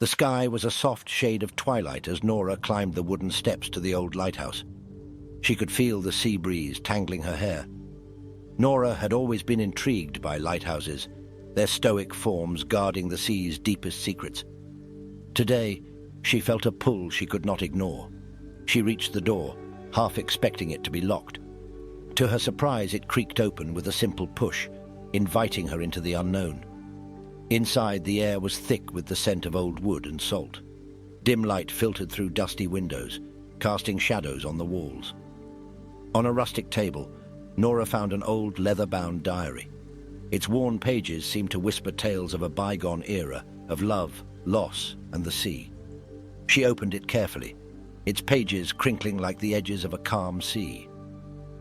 The sky was a soft shade of twilight as Nora climbed the wooden steps to the old lighthouse. She could feel the sea breeze tangling her hair. Nora had always been intrigued by lighthouses, their stoic forms guarding the sea's deepest secrets. Today, she felt a pull she could not ignore. She reached the door, half expecting it to be locked. To her surprise, it creaked open with a simple push, inviting her into the unknown. Inside, the air was thick with the scent of old wood and salt. Dim light filtered through dusty windows, casting shadows on the walls. On a rustic table, Nora found an old leather-bound diary. Its worn pages seemed to whisper tales of a bygone era, of love, loss, and the sea. She opened it carefully, its pages crinkling like the edges of a calm sea.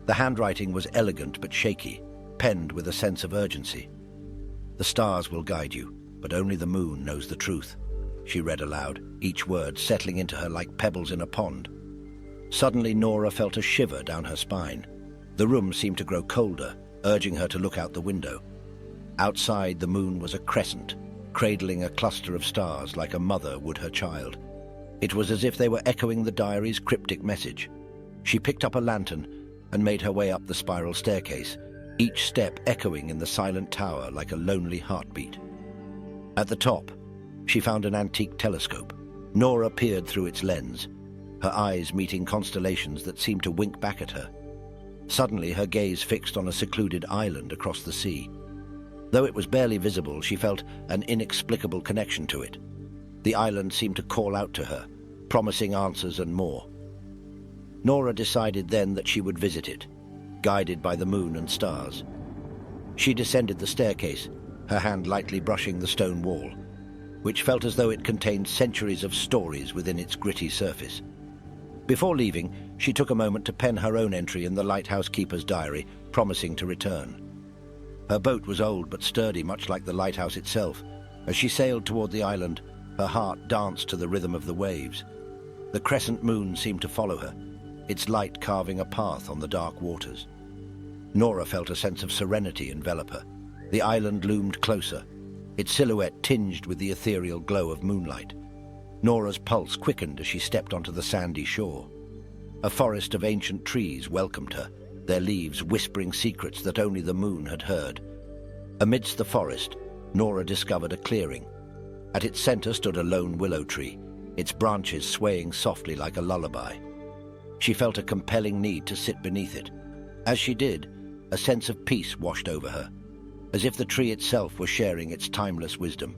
The handwriting was elegant but shaky, penned with a sense of urgency. "The stars will guide you, but only the moon knows the truth," she read aloud, each word settling into her like pebbles in a pond. Suddenly, Nora felt a shiver down her spine. The room seemed to grow colder, urging her to look out the window. Outside, the moon was a crescent, cradling a cluster of stars like a mother would her child. It was as if they were echoing the diary's cryptic message. She picked up a lantern and made her way up the spiral staircase, each step echoing in the silent tower like a lonely heartbeat. At the top, she found an antique telescope. Nora peered through its lens, her eyes meeting constellations that seemed to wink back at her. Suddenly, her gaze fixed on a secluded island across the sea. Though it was barely visible, she felt an inexplicable connection to it. The island seemed to call out to her, promising answers and more. Nora decided then that she would visit it, guided by the moon and stars. She descended the staircase, her hand lightly brushing the stone wall, which felt as though it contained centuries of stories within its gritty surface. Before leaving, she took a moment to pen her own entry in the lighthouse keeper's diary, promising to return. Her boat was old but sturdy, much like the lighthouse itself. As she sailed toward the island, her heart danced to the rhythm of the waves. The crescent moon seemed to follow her, its light carving a path on the dark waters. Nora felt a sense of serenity envelop her. The island loomed closer, its silhouette tinged with the ethereal glow of moonlight. Nora's pulse quickened as she stepped onto the sandy shore. A forest of ancient trees welcomed her, their leaves whispering secrets that only the moon had heard. Amidst the forest, Nora discovered a clearing. At its center stood a lone willow tree, its branches swaying softly like a lullaby. She felt a compelling need to sit beneath it. As she did, a sense of peace washed over her, as if the tree itself were sharing its timeless wisdom.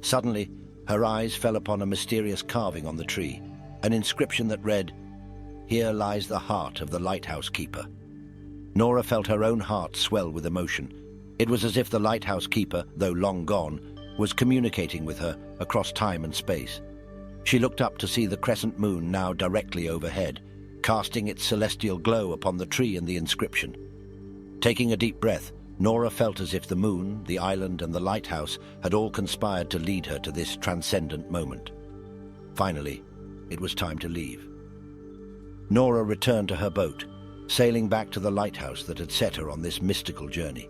Suddenly, her eyes fell upon a mysterious carving on the tree, an inscription that read, "Here lies the heart of the lighthouse keeper." Nora felt her own heart swell with emotion. It was as if the lighthouse keeper, though long gone, was communicating with her across time and space. She looked up to see the crescent moon now directly overhead, casting its celestial glow upon the tree and the inscription. Taking a deep breath, Nora felt as if the moon, the island, and the lighthouse had all conspired to lead her to this transcendent moment. Finally, it was time to leave. Nora returned to her boat, sailing back to the lighthouse that had set her on this mystical journey.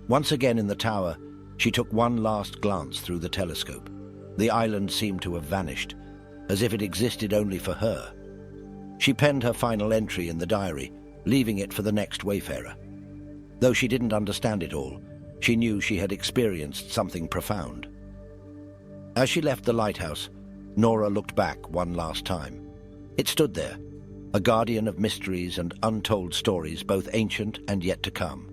Once again in the tower, she took one last glance through the telescope. The island seemed to have vanished, as if it existed only for her. She penned her final entry in the diary, leaving it for the next wayfarer. Though she didn't understand it all, she knew she had experienced something profound. As she left the lighthouse, Nora looked back one last time. It stood there, a guardian of mysteries and untold stories, both ancient and yet to come.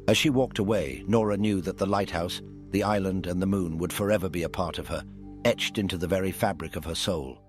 As she walked away, Nora knew that the lighthouse, the island, and the moon would forever be a part of her, etched into the very fabric of her soul.